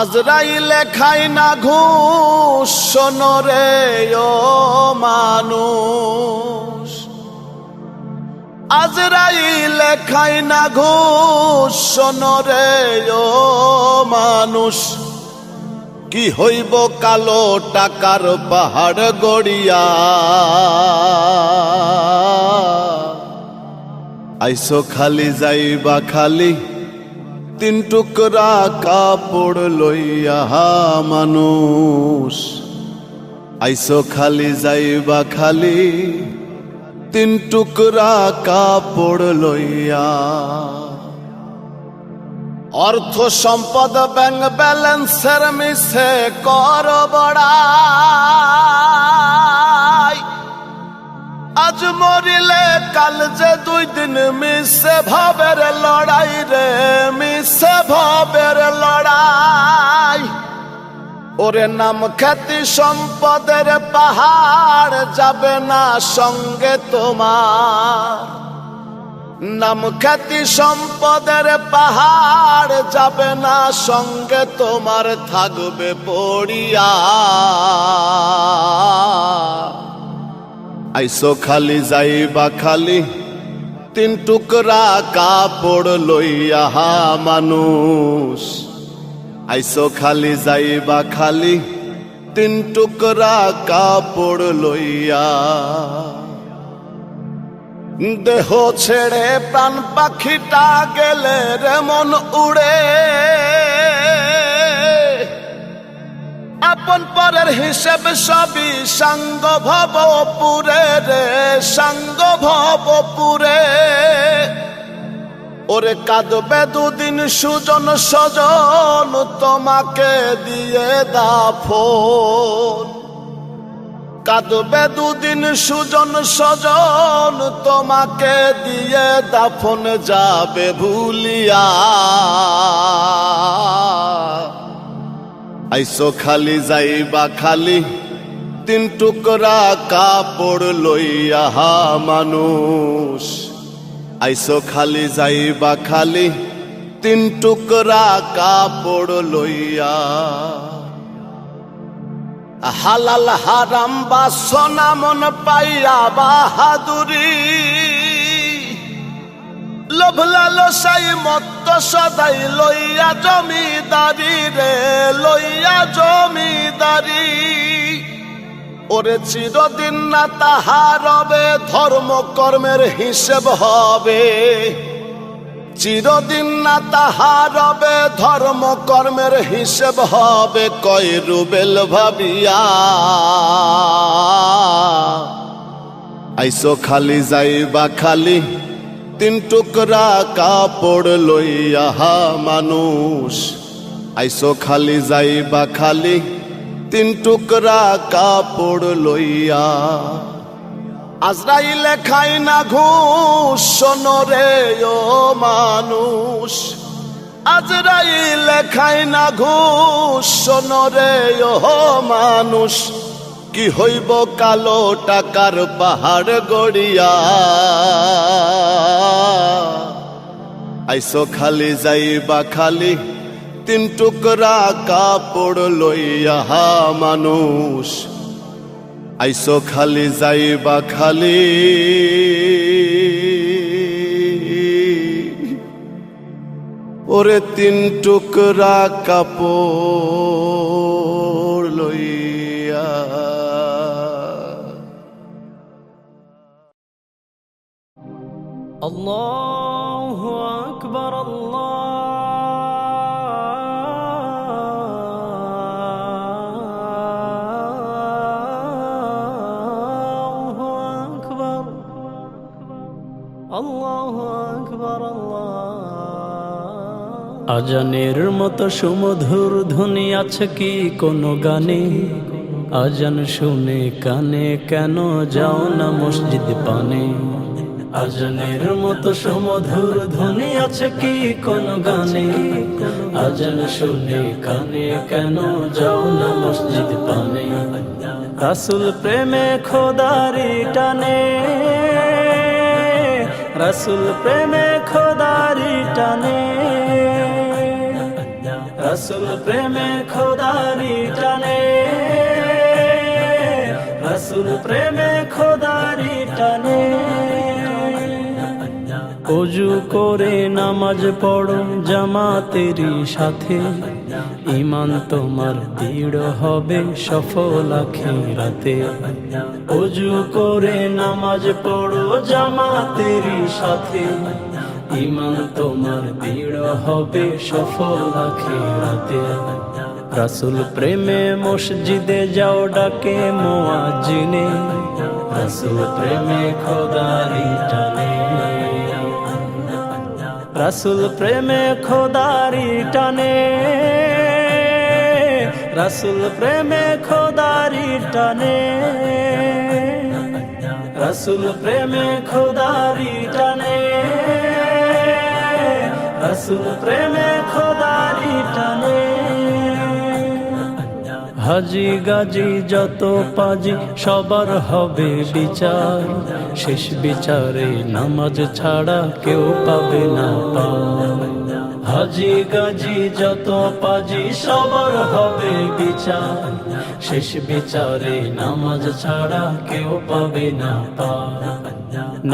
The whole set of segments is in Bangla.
আজরাইলে খায় না ঘুষ, শোনো রে ও মানুষ। আজরাইলে খায় না ঘুষ, শোনো রে ও মানুষ। কি হইব কালো টাকার পাহাড় গড়িয়া, আইসো খালি যাইবা খালি তিন টুকরা কাপড় লইয়া মানুষ। আইসো খালি যাইবা খালি তিন টুকরা কাপড় লইয়া। অর্থ সম্পদ ব্যাংক ব্যালেন্সের মিশে কর বড়াই। আজ মরিলে কাল যে দুই দিন, মিশে ভাবের লড়াই রে, মিশে ভাবের লড়াই। ওরে নাম খ্যাতি সম্পদের পাহাড় যাবে না সঙ্গে তোমার। নাম খ্যাতি সম্পদের পাহাড় যাবে না সঙ্গে তোমার, থাকবে পড়িয়া। আইসো খালি যাইবা খালি তিন টুকরা কাপড় লইয়া মানুষ। আইসো খালি যাইবা খালি তিন টুকরা কাপড় লইয়া। দেহ ছেড়ে প্রাণ পাখিটা গেলে রে মন উড়ে, আপন পরের হিসেব সবই সাঙ্গ ভবপুরে রে, সাঙ্গ ভবপুরে। ওরে কাঁদবে দুদিন সুজন সজন, তোমাকে দিয়ে দাফন। কাঁদবে দুদিন সুজন সজন, তোমাকে দিয়ে দাফন যাবে ভুলিয়া। আইসো খালি যাইবা খালি তিন টুকরা কাপড় লইয়া মানুষ। আইসো খালি যাইবা খালি তিন টুকরা কাপড় লইয়া। হালাল হারাম বাসনা মন পাইয়া বাহাদুরি, লোভ লালসাই মত্ত সদাই লইয়া জমিদারি রে, লইয়া জমিদারি। ওরে চিরদিন না তাহার হবে, ধর্ম কর্মের হিসেব হবে। চিরদিন না তাহার হবে, ধর্ম কর্মের হিসেব হবে। কয় রুবেল ভাবিয়া আইসো খালি যাইবা খালি তিন টুকরা কাপড় লইয়া মানুষ। আইসো খালি যাইবা খালি তিন টুকরা কাপড় লইয়া। আজরাইলে খায় না ঘুষ, শোনো রে ও মানুষ। আজরাইলে খায় না ঘুষ, শোনো রে ও মানুষ। কি হইব কালো টাকার পাহাড় গড়িয়া, আইসো খালি যাইবা খালি তিন টুকরা কাপড় লইয়া মানুষ। আইসো খালি যাইবা খালি ওরে তিন টুকরা কাপড় লইয়া। আল্লাহু আকবার, আল্লাহু আকবার। আজানের মতো সুমধুর ধ্বনি আছে কি কোনো গানে? আজান শুনে কানে কেন যাও না মসজিদ পানে? আজানের মতো সুমধুর ধ্বনি আছে কি কোনো গানে? আজান শুনে কানে কেন যাও না মসজিদ পানে? রাসূল প্রেমে খোদারি টানে, রাসূল প্রেমে খোদারি টানে। রাসূল প্রেমে খোদারি টানে, রাসূল প্রেমে খোদারি টানে। ওযু করে নামাজ পড়ো জামাতেরই সাথে, ঈমান তোমার দৃঢ় হবে সফল আখিরাতে। ওযু করে নামাজ পড়ো জামাতেরই সাথে, ঈমান তোমার দৃঢ় হবে সফল আখিরাতে। রাসূল প্রেমে মসজিদে যাও ডাকে মুয়াজ্জিনে, রাসূল প্রেমে খোদারি টানে, রাসূল প্রেমে খোদারি টানে, রাসূল প্রেমে খোদারি টানে, রাসূল প্রেমে খোদারি টানে, রাসূল প্রেমে খোদারি টানে। হাজি গাজি যত পাজি সবার হবে বিচার, শেষ বিচারে নামাজ ছাড়া কেউ পাবে না পার। হাজি গাজি যত পাজি সবার হবে বিচার, শেষ বিচারে নামাজ ছাড়া কেউ পাবে না পার।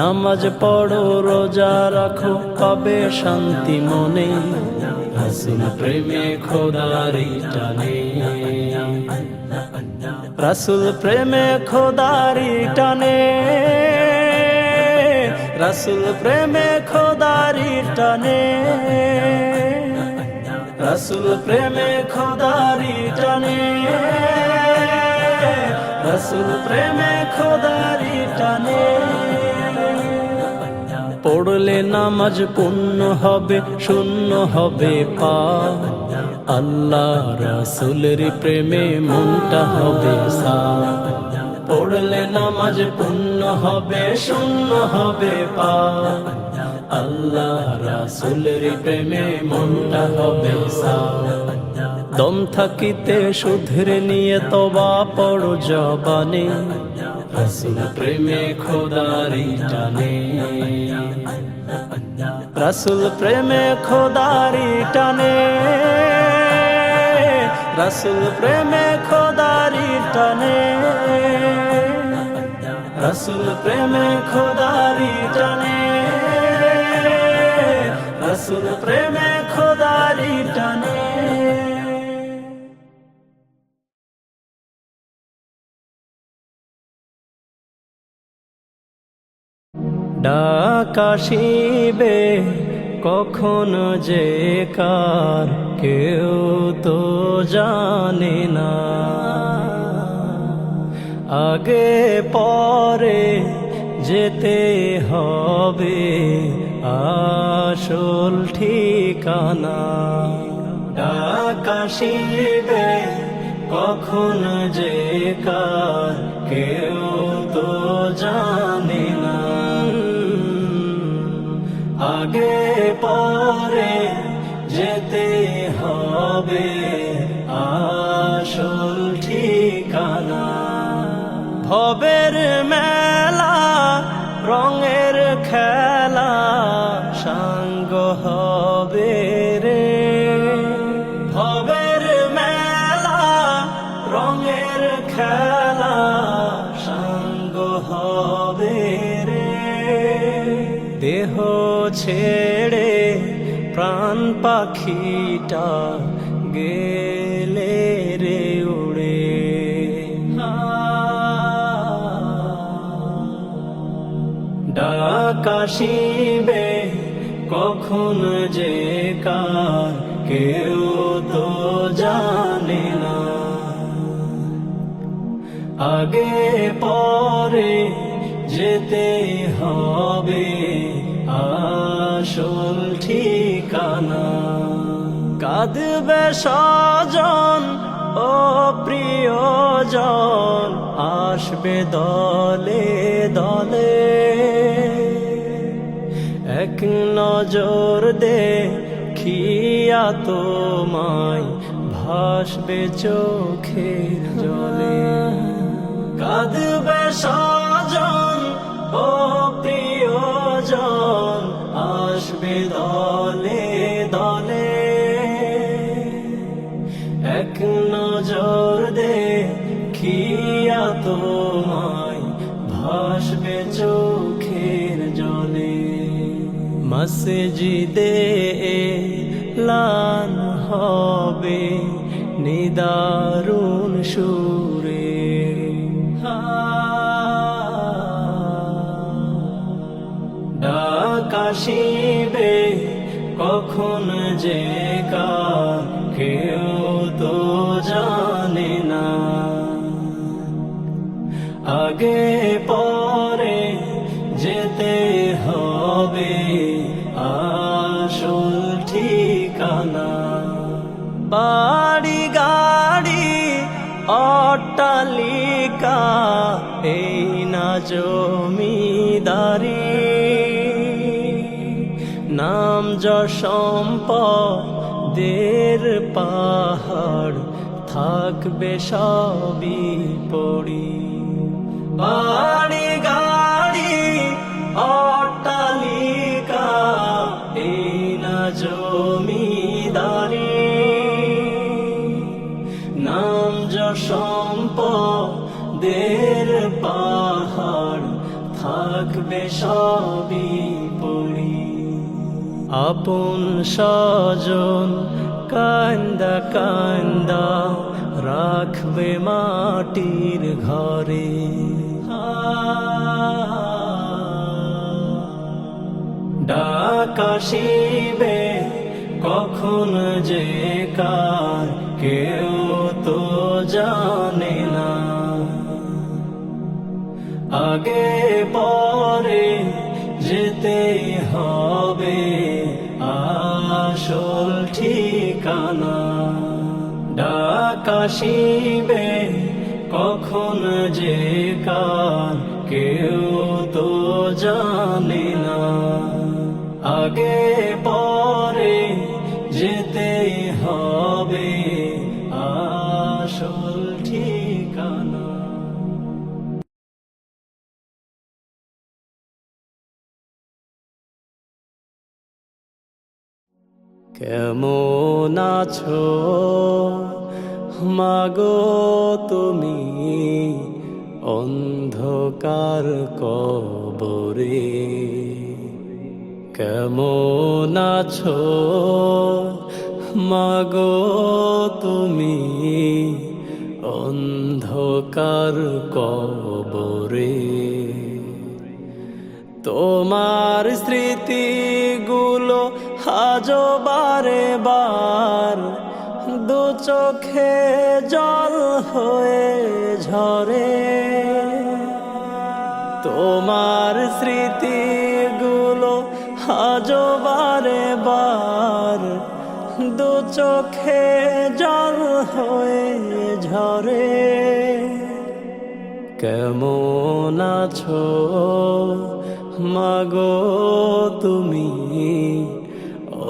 নামাজ পড়ো রোজা রাখো পাবে শান্তি মনে, রাসূল প্রেমে খোদারি টানে, রাসূল প্রেমে খোদারি টানে, রাসূল প্রেমে খোদারি টানে, রাসূল প্রেমে খোদারি টানে, রাসূল প্রেমে খোদারি টানে। পড়লে নামাজ পূর্ণ হবে শূন্য হবে পাপ, আল্লাহ রাসূলের প্রেমে মনটা হবে সাফ। পড়লে নামাজ পূর্ণ হবে শূন্য হবে পাপ, আল্লাহ রাসূলের প্রেমে মনটা হবে সাফ। দম থাকিতে শুধরে নিয়ে তওবা পড়ো জবানে, রাসূল প্রেমে খোদারি টানে, রাসূল প্রেমে খোদারি টানে, রাসূল প্রেমে খোদারি টানে, রাসূল প্রেমে খোদারি টানে, রাসূল প্রেমে খোদারি টানে। ডাক আসিবে কখন যে কার কেউ তো জানে না, আগে পরে যেতে হবে আসল ঠিকানা। ডাক আসিবে কখন যে কার কেউ তো জানে না, আগে পরে যেতে হবে আসল ঠিকানা। ভবের মেলা রঙের খেলা সাঙ্গ হবে রে, ভবের মেলা রঙের খেলা সাঙ্গ হবে রে। দেহ ছেড়ে প্রাণ পাখিটা গেলে রে উড়ে, ডাক আসিবে কখন যে কার কেউ তো জানে না, আগে পরে যেতে হবে আসল ঠিকানা। কাঁদবে স্বজন ও প্রিয়জন আসবে দলে দলে, এক নজর দেখিয়া তোমায় ভাসবে চোখের জলে। কাঁদবে স্বজন ও প্রিয়জন আসবে দলে দলে, তোমায় ভাসবে চোখের জলে। মসজিদে এলান হবে নিদারুণ সুরে, ডাক আসিবে কখন যে কার কেউ তো জানে না। আগে পরে যেতে হবে আসল ঠিকানা। বাড়ি গাড়ি অট্টালিকা এই না জমিদারি, নাম যশ সম্পদের পাহাড় থাকবে সবই পড়ি। বাড়ি গাড়ি অট্টালিকা এই না জমিদারি, নাম যশ সম্পদের পাহাড় থাকবে সবই পড়ি। আপন স্বজন কান্দা কান্দা রাখবে মাটির ঘরে, ডাক আসিবে কখন যে কার কেউ তো জানে না। আগে পরে যেতে হবে আসল ঠিকানা। ডাক আসিবে কখন যে কার কেউ তো জানে না। আগে পরে যেতে হবে আসল ঠিকানা। কেমন আছো মাগো তুমি অন্ধকার কবরে? কেমন আছো মাগো তুমি অন্ধকার কবরে? তোমার স্মৃতিগুলো আজও বারে বার দু চোখে জল হয়ে ঝরে। তোমার স্মৃতিগুলো আজও বারে বার দু চোখে জল হয়ে ঝরে। কেমন আছো মাগো তুমি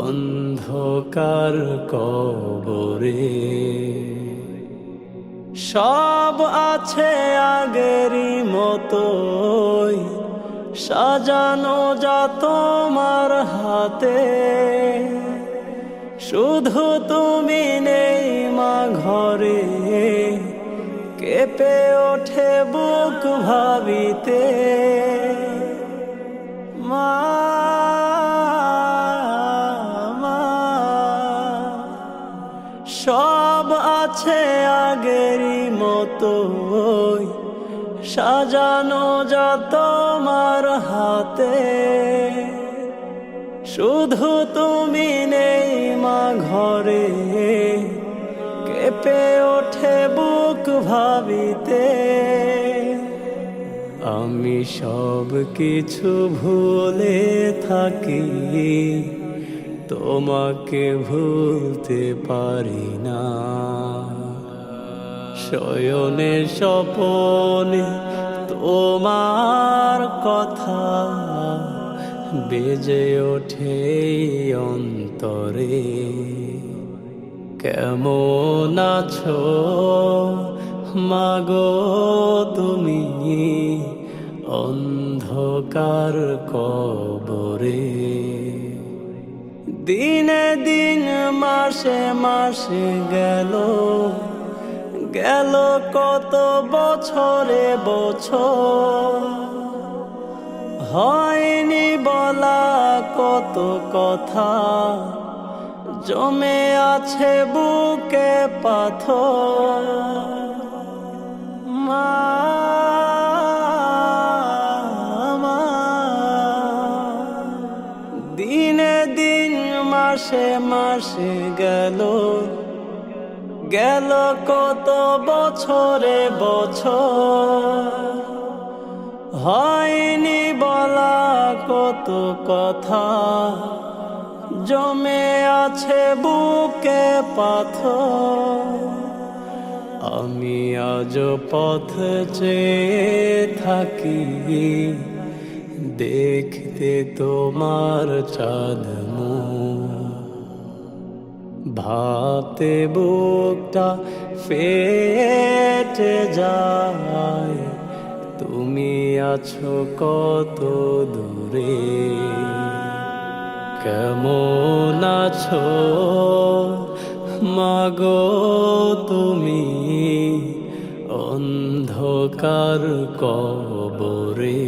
অন্ধকার কবরে? সব আছে আগেরই মতোই সাজানো যা তোমার হাতে, শুধু তুমি নেই মা ঘরে। কেঁপে ওঠে বুক ভাবিতে মা, সব আছে আগেরই মতোই সাজানো যা তোমার হাতে, শুধু তুমি নেই মা ঘরে। কেঁপে ওঠে বুক ভাবিতে আমি সব কিছু ভুলে থাকি, তোমাকে ভুলতে পারি না। শয়নে স্বপনে তোমার কথা বেজে ওঠে অন্তরে। কেমন আছো মাগো তুমি অন্ধকার কবরে? দিনে দিন মাসে মাসে গেল গেল কত বছরে বছর, হয়নি বলা কত কথা, জমে আছে বুকে পাথর। মা, দিনে দিন মাসে মাসে গেল, গেল কত বছরে বছর, হয়নি বলা কত কথা, জমে আছে বুকে পাথর। আমি আজ পথ চেয়ে থাকি, দেখতে তোমার চাঁদ মুখ, ভাবতে বুকটা ফেটে যায়, তুমি আছো কত দূরে। কেমন আছো মাগো তুমি অন্ধকার কবরে?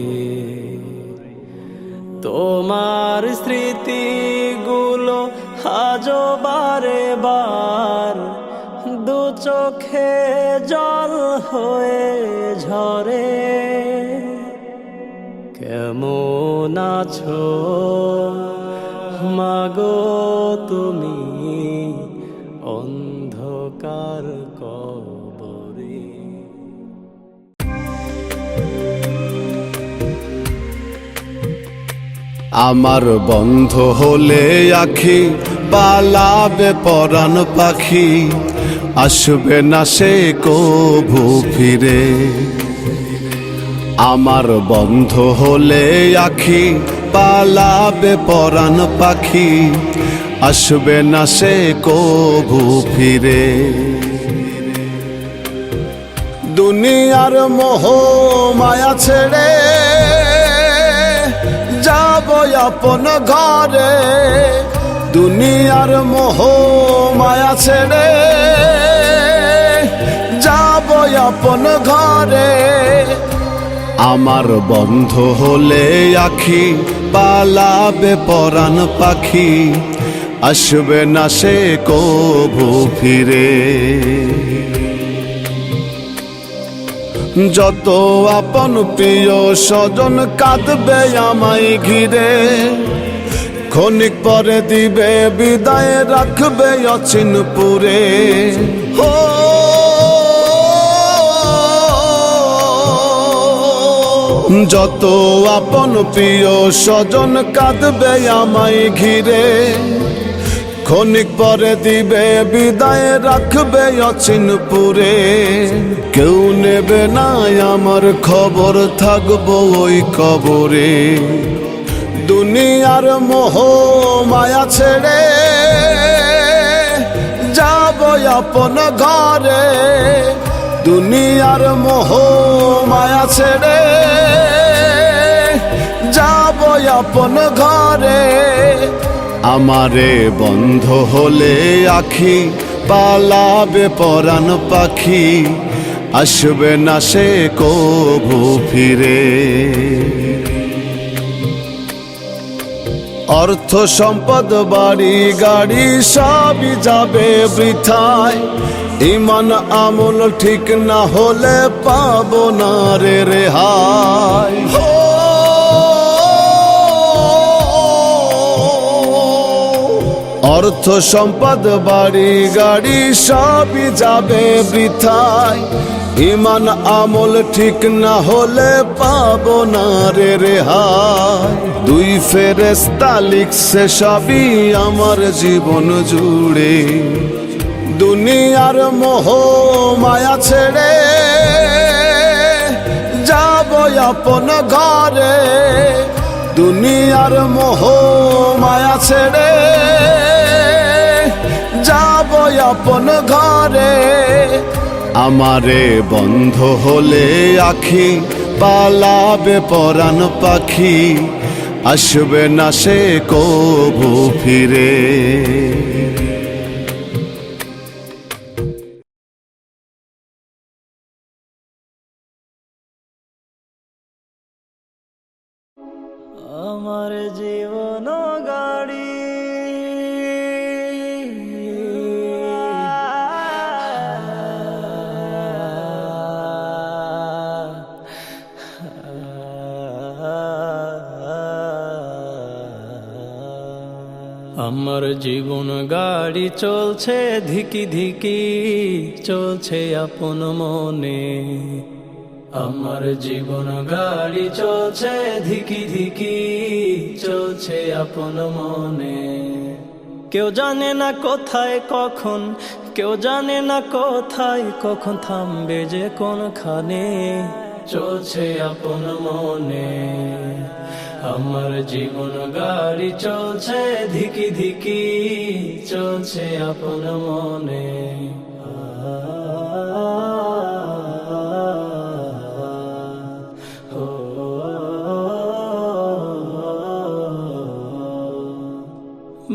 তোমার স্মৃতিগুলো আজও বারে বার দু চোখে জল হয়ে ঝরে। কেমন আছো মাগো তুমি অন্ধকার কবরে? আমার বন্ধ হলে আখি পালাবে পরাণ পাখি, আসবে না সে কভু ফিরে। আমার বন্ধ হলে আখি পালাবে পরাণ পাখি, আসবে না সে কভু ফিরে। দুনিয়ার মোহ মায়া ছেড়ে যাব আপন ঘরে, দুনিয়ার মোহ মায়া ছেড়ে যাব আপন ঘরে। আমার বন্ধ হলে আখি পালাবে পরাণ পাখি, আসবে না সে কভু ফিরে। যত আপন প্রিয় স্বজন কাঁদবে আমায় ঘিরে, ক্ষণিক পরে দিবে বিদায় রাখবে অচিনপুরে। হো যত আপন প্রিয় স্বজন কাঁদবে আমায় ঘিরে, ক্ষণিক পরে দিবে বিদায় রাখবে অচিনপুরে। কেউ নেবে না আমার খবর, থাকবো ওই কবরে। দুনিয়ার মোহ মায়া ছেড়ে যাব আপন ঘরে, দুনিয়ার মোহ মায়া ছেড়ে যাব আপন ঘরে। আমারে বন্ধ হলে আখি পালাবে পরাণ পাখি, আসবে না সে কভু ফিরে। অর্থ সম্পদ বাড়ি গাড়ি সবই যাবে বৃথায়, ইমান আমল ঠিক না হলে পাবো না রে রেহাই। অর্থ সম্পদ বাড়ি গাড়ি সবই যাবে বৃথায়, ইমান আমল ঠিক না হলে পাবো না রে রেহাই। দুই ফেরেশতা লিখছে সবই আমার জীবন জুড়ে, দুনিয়ার মোহ মায়া ছেড়ে যাব আপন ঘরে, দুনিয়ার মোহ মায়া ছেড়ে যাব আপন ঘরে। আমারে বন্ধ হলে আখি পালাবে পরাণ পাখি, আসবে না সে কভু ফিরে। আমার জীবন গাড়ি আমার জীবন গাড়ি চলছে ধিকি ধিকি চলছে আপন মনে আমার জীবন গাড়ি চলছে ধিকি ধিকি চলছে আপন মনে কেউ জানে না কোথায় কখন কেউ জানে না কোথায় কখন থামবে যে কোনখানে চলছে আপন মনে আমার জীবন গাড়ি চলছে ধিকি ধিকি চলছে আপন মনে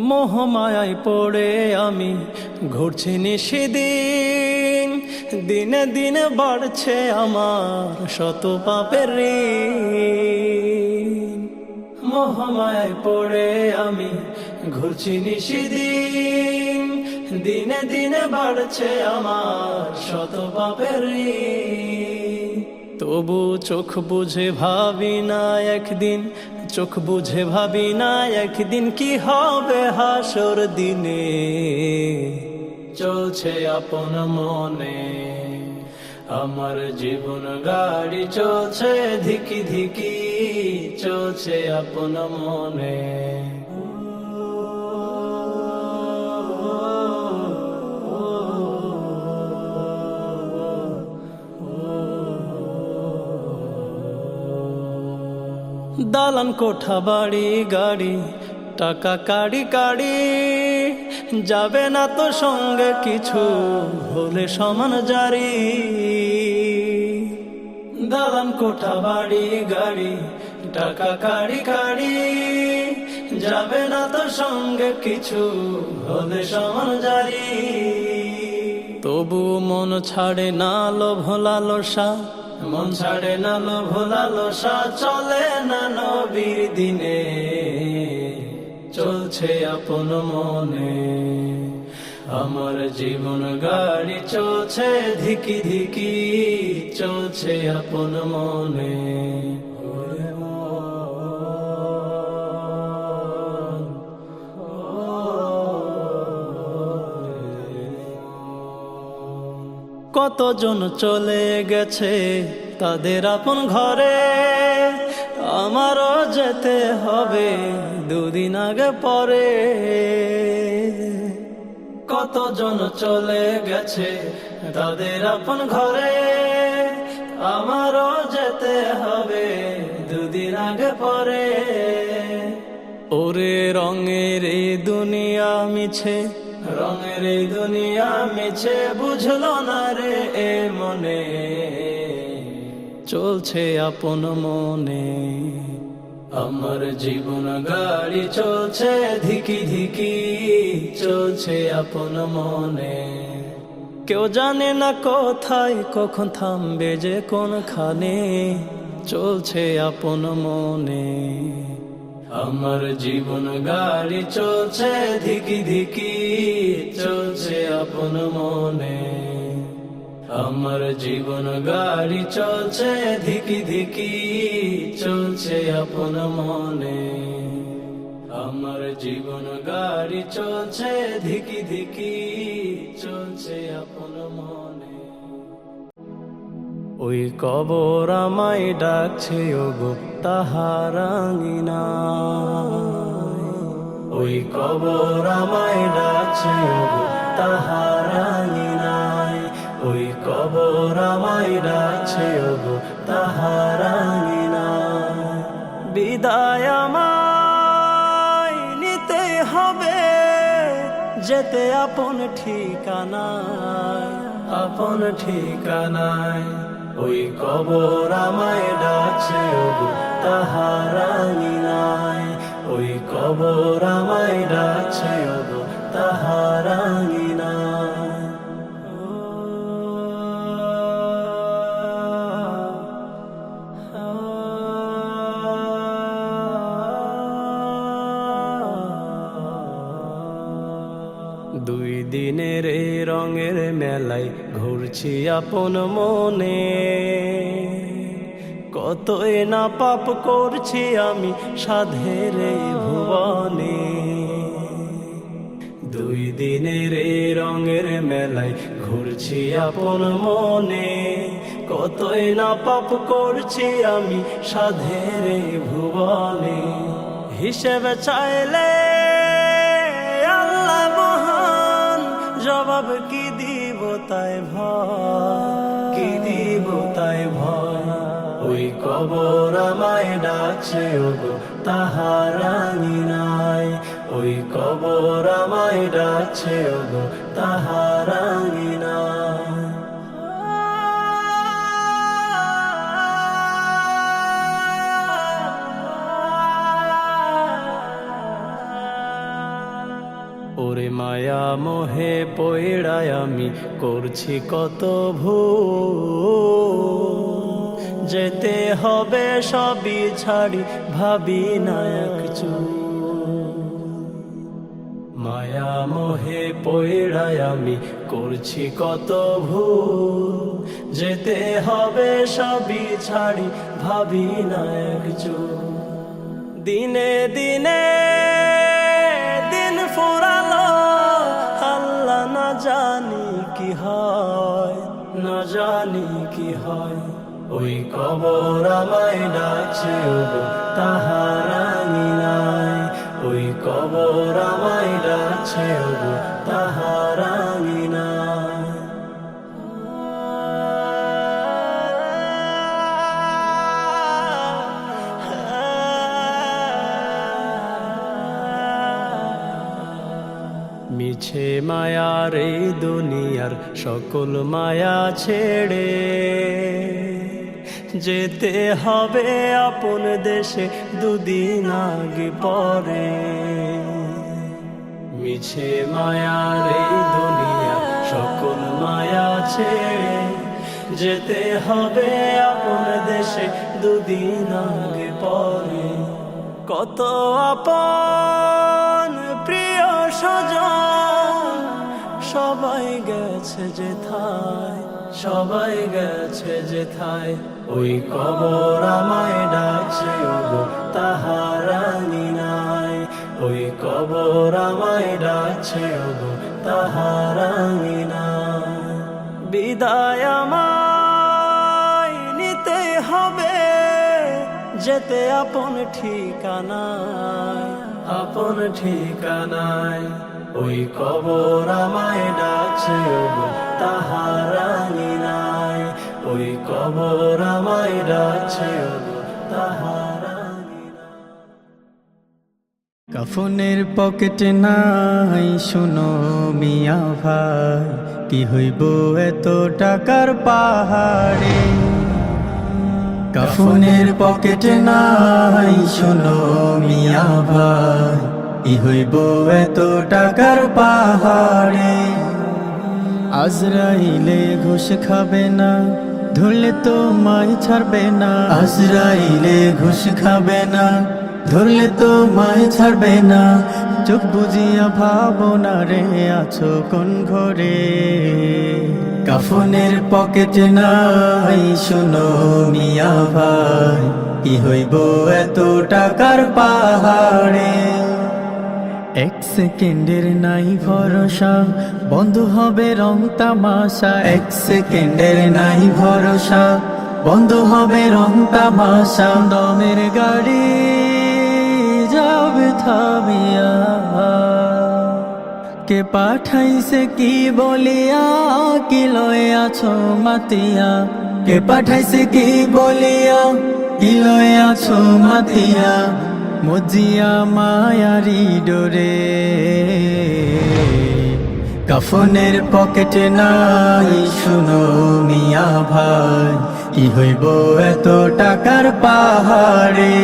মোহমায়ায় পড়ে আমি ঘুরছি নিশিদিন দিনে দিনে বাড়ছে আমার শত পাপের ঋণ মোহমায়ায় পড়ে আমি ঘুরছি নিশিদিন দিনে দিনে বাড়ছে আমার শত পাপের ঋণ তবু চোখ বুঝে ভাবি না একদিন চোখ বুঝে ভাবি না একদিন কি হবে হাসর দিনে চলছে আপন মনে আমার জীবন গাড়ি চলছে ধিকি ধিকি চলছে আপন মনে দালান কোঠা বাড়ি গাড়ি টাকা কাড়ি কাড়ি যাবে না তো সঙ্গে কিছু হলে সমান জারি দালান কোঠা বাড়ি গাড়ি টাকা কাড়ি কাড়ি যাবে না তো সঙ্গে কিছু হলে সমান জারি তবু মন ছাড়ে না লোভ লালসা মন ছাড়ে না লোভ লালসা চলে না নবীর দিনে চলছে আপন মনে আমার জীবন গাড়ি চলছে ধিকি ধিকি চলছে আপন মনে কতজন চলে গেছে তাদের আপন ঘরে আমারও যেতে হবে দুদিন আগে পরে কতজন চলে গেছে তাদের আপন ঘরে আমারও যেতে হবে দুদিন আগে পরে ওরে রঙের এই দুনিয়া মিছে রঙের এই দুনিয়া মিছে বুঝলো না রে এ মনে চলছে আপন মনে আমার জীবন গাড়ি চলছে ধিকি ধিকি চলছে আপন মনে কেউ জানে না কোথায় কখন থামবে যে কোনখানে চলছে আপন মনে আমার জীবন গাড়ি চলছে ধিকি ধিকি চলছে আপন মনে আমার জীবন গাড়ি চলছে ধিকি ধিকি চলছে আপন মনে আমার জীবন গাড়ি চলছে ধিকি ধিকি চলছে আপন মনে ওই কবর আমায় ডাকছে ওগো তাহারাঙিনা ওই কবর আমায় ডাকছে ওগো তাহারাঙিনায় ওই কবর আমায় ডাকছে ওগো তাহারাঙিনায় বিদায় আমায় নিতে হবে যেতে আপন ঠিকানায় আপন ঠিকানায় ওই কবর আমায় ডাকছে ওগো তাহারাঙিনায় ওই কবর আমায় ডাকছে ওগো তাহারাঙিনায় দিনের এই রঙের মেলায় ঘুরছি আপন মনে, কতই না পাপ করছি আমি সাধের এই ভুবনে। দুই দিনের এই রঙের মেলায় ঘুরছি আপন মনে, কতই না পাপ করছি আমি সাধের এই ভুবনে। হিসেবে চাইলে আল্লাহ মহান, জবাব কি দিব তাই ভয়, কি দিব তাই ভয়। ওই কবর আমায় ডাকছে ওগো তাহারানি নাই, ওই কবর আমায় ডাকছে ওগো তাহারানি নাই। ওরে মায়া মোহে পয়ড়ায় আমি করছি কত ভুল, যেতে হবে সবই ছাড়ি ভাবি না একচু। মায়া মোহে পয়ড়ায় আমি করছি কত ভুল, যেতে হবে সবই ছাড়ি ভাবি না একচু। দিনে দিনে দিন ফুরালো, আল্লাহ না জানি কি হয়, না জানি কি হয়। ওই কবর আমায় ডাকছে ওগো তাহারানি নাই, ওই কবর আমায় ডাকছে ওগো তাহারানি নাই। মিছে মায়ার এই দুনিয়ার সকল মায়া ছেড়ে যেতে হবে আপন দেশে দুদিন আগে পরে। মিছে মায়ার এই দুনিয়ার সকল মায়া ছেড়ে যেতে হবে আপন দেশে দুদিন আগে পরে। কত আপন প্রিয় স্বজন সবাই গেছে যেথায়, সবাই গেছে যেথায়। ওই কবর আমায় ডাকছে ওগো তাহারানি নাই, ওই কবর আমায় ডাকছে ওগো তাহারানি নাই। বিদায় আমায় নিতে হবে, যেতে আপন ঠিকানায়, আপন ঠিকানায়। ওই কবর আমায় ডাকছে ওগো তাহারানি নাই, ওই কবর আমায় ডাকছে ওগো তাহারানি নাই। কাফনের পকেটে নাই শোনো মিয়া ভাই, কি হইব এত টাকার পাহাড়ে। কাফনের পকেটে নাই শোনো মিয়া ভাই, কি হইব এত টাকার পাহাড়ে। আজরাইলে ঘুষ খাবে না, ধরলে তো মাই ছাড়বে না। আজরাইলে ঘুষ খাবে না, ধরলে তো মাই ছাড়বে না। চোখ বুঝিয়া ভাবনা রে আছো কোন ঘরে। কাফনের পকেটে নাই শোনো মিয়া ভাই, কি হইব এত টাকার পাহাড়ে। এক সেকেন্ডের নাই ভরসা, বন্ধ হবে রং তামাশা। এক সেকেন্ডের নাই ভরসা, বন্ধ হবে রং তামাশা। দমের গাড়ি যাবে থামিয়া, কে পাঠাইছে কি বলিয়া, কি লয়ে আছো মাতিয়া। কে পাঠাইছে কি বলিয়া, কি লয়ে আছো মাতিয়া। মজিয়া মায়ারি ডোরে। কাফনের পকেটে নাই শুনো মিয়া ভাই, কি হইব এত টাকার পাহাড়ে।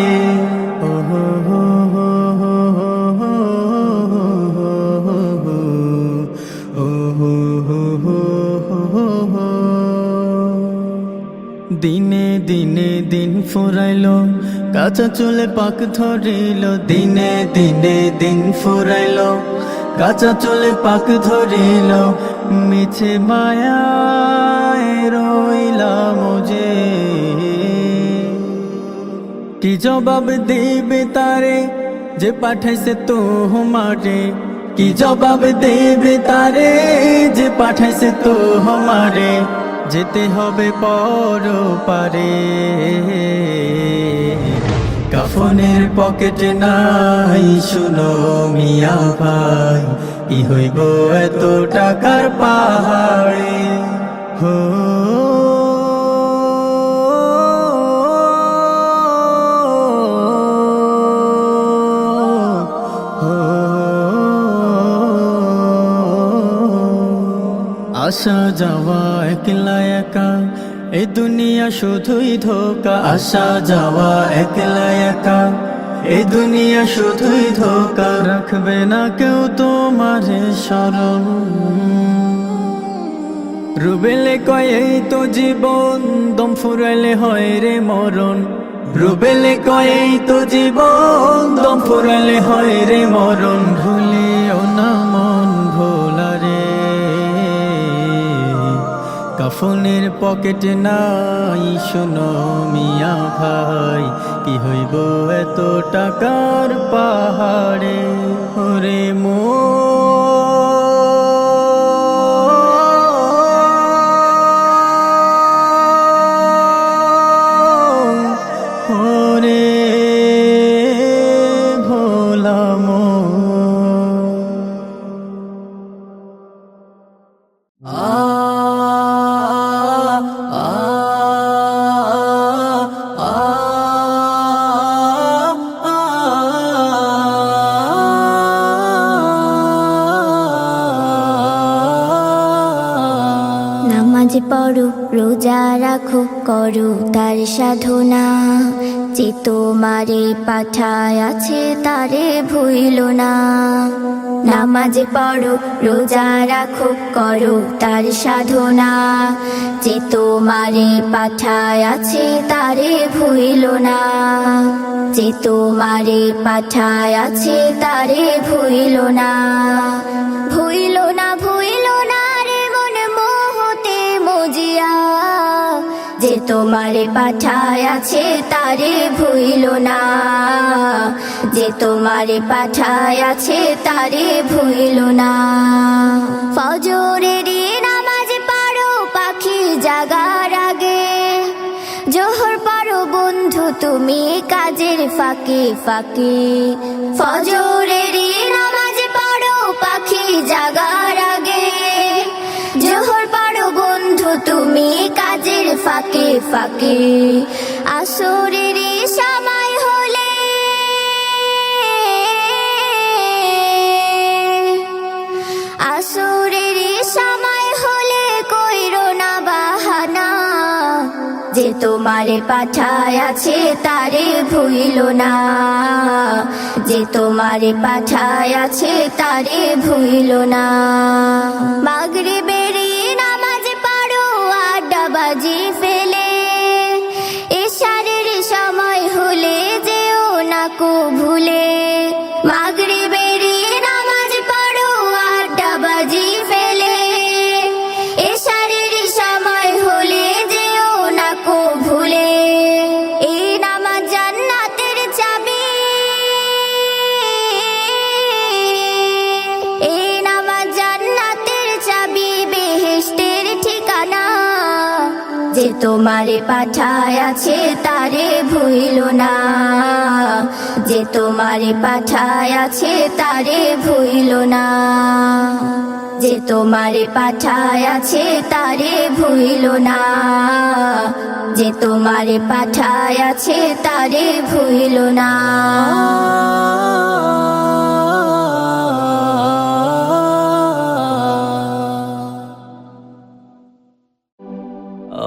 দিনে দিনে দিন ফুরাইলো, কাঁচা চুলে পাক ধরিল। দিনে দিনে দিন ফুরাইলো, কাঁচা চলে পাক ধরিল, মিছে মায়ায় রইলাম যে। কি জবাব দেবে তারে যে পাঠাইছে তোমারে, কি জবাব দেবে তারে যে পাঠাইছে তোমারে, যেতে হবে পরপারে। কাফনের পকেটে নাই শুনো মিয়া ভাই, কি হইব এত টাকার পাহাড়ে। হো আসা যাওয়া একলা একা, এই দুনিয়া শুধুই ধোকা। আসা যাওয়া একলা একা, এই দুনিয়া শুধুই ধোকা। রাখবে না কেউ তোমারে শরণ, রুবেলে কয় এই তো জীবন, দম ফুরাইলে হয় রে মরণ। রুবেলে কয় এই তো জীবন, দম ফুরাইলে হয় রে মরণ। ভুলিও না মন ভোলা রে, কাফনের পকেটে নাই শোনো মিয়া ভাই, কি হইব এত টাকার পাহাড়ে। ওরে ওরে ভোলা নামাজ পড়ো রোজা রাখো করো তার সাধনা, যে তোমারে পাঠায় আছে তারে ভুইল না। নামাজ পড়ো রোজা রাখো করো তার সাধনা, যে তোমারে পাঠায় আছে তারে ভুইল না। যে তোমারে পাঠায় আছে তারে ভুইল না। ভুইল না ভুইল না রে মন মোহতে মজিয়া, যে তোমারে পাঠায় আছে তারে ভুইল না। যে তোমারে পাঠায় আছে তারে ভুইল না। ফজরের নামাজ পড়ো পাখি জাগার আগে, জোহর পড়ো বন্ধু তুমি কাজের ফাঁকে ফাঁকে। ফজরের নামাজ পড়ো পাখি জাগার আগে, জোহর পড়ো বন্ধু তুমি কাজের ফাঁকে ফাঁকে। আসরের সময় হলে আসরের সময় হলে কইরো না বাহানা, যে তোমারে পাঠায় আছে তারে ভুইল না। যে তোমারে পাঠায় আছে তারে ভুইল না। মাগরিবের নামাজ পড়ো আড্ডাবাজি ফেলে, এশারের সময় হলে যেও না কো ভুলে। মাগরিবের নামাজ পড়ো আড্ডাবাজি ফেলে, এশারের সময় হলে যেও না কো ভুলে। এই নামাজ জান্নাতের চাবি, এই নামাজ জান্নাতের চাবি, বেহেশতের ঠিকানা। যে তোমারে পাঠায় আছে তারে ভুইল না। যে তোমারে পাঠায় আছে তারে ভুইল না। যে তোমারে পাঠায় আছে তারে ভুইল না। যে তোমারে পাঠায় আছে তারে ভুইল না।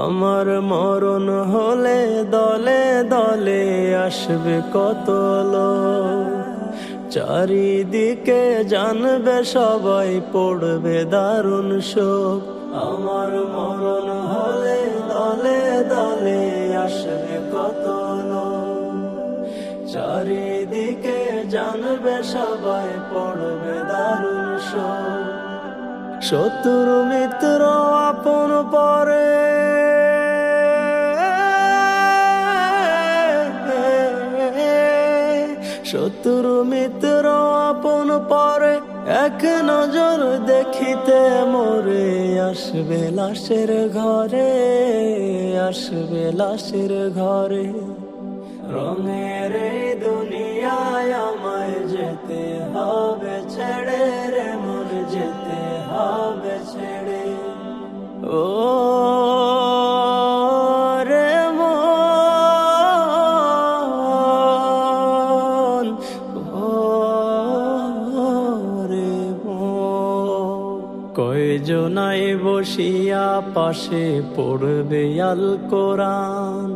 আমার মরণ হলে দলে দলে আসবে কত লোক, চারিদিকে জানবে সবাই পড়বে দারুণ শোক। আমার মরণ হলে দলে দলে আসবে কত লোক, চারিদিকে জানবে সবাই পড়বে দারুণ আসল। শত্রু মিত্র আপন পরে, শত্রু মিত্র আপন পরে, এক নজর দেখিতে মোরে। আসবে লাশের ঘরে, আসবে লাশের ঘরে। রঙের এই দুনিয়ায় আমায় যেতে হবে ছেড়ে রে মন, যেতে হবে ছেড়ে। ও রে মন, ও রে মন। কয়জনাই বসিয়া পাশে পড়বে আল কোরআন,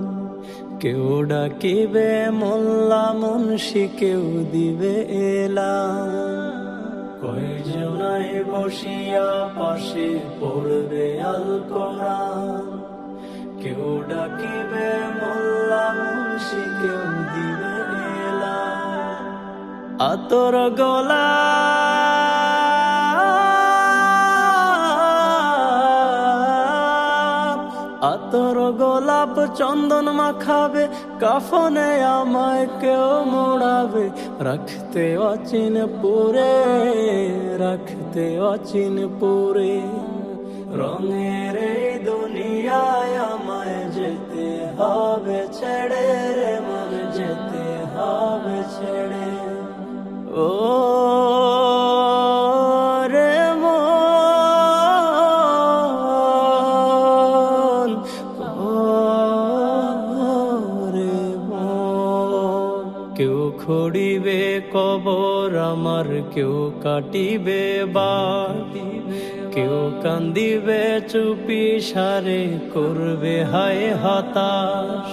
কেউ ডাকিবে মোল্লা মুন্সি, কেউ দিবে এলান। কয়জনাই বসিয়া পাশে পড়বে আল কোরআন, কেউ ডাকিবে মোল্লা মুন্সি, কেউ দিবে এলান। আতর গলা আতর গোলাপ চন্দন মাখাবে, কাফনে আমায় কেউ মোড়াবে। রাখতে অচিন পুরে, রাখতে অচিন পুরে। রঙের এই দুনিয়ায় আমায় যেতে হবে ছেড়ে রে মন, যেতে হবে ছেড়ে। ও রে মন, ও রে মন। কেউ খড়িবে কবর আমার, কেউ কাটিবে বার, কেউ কান্দিবে চুপি সারে, করবে হায় হতাশ।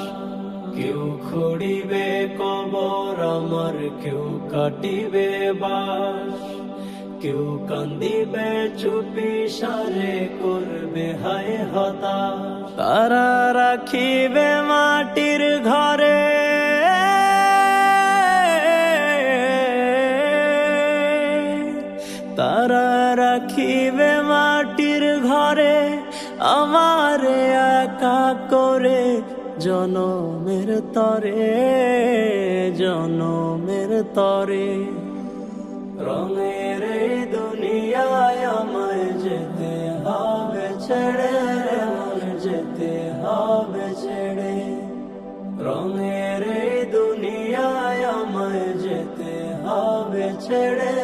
কেউ খড়িবে কবর আমার, কেউ কাটিবে বাস, কেউ কান্দিবে চুপি সারে, করবে হায় হতাশ। তারা রাখিবে মাটির ঘরে, তারা রাখিবে মাটির ঘরে, আমারে একা করে জনমের তরে, জনমের তরে। রঙের এই দুনিয়ায় আমায় যেতে হবে ছেড়ে রে মন, যেতে হবে ছেড়ে। রঙের এই দুনিয়ায় আমায় যেতে হবে ছেড়ে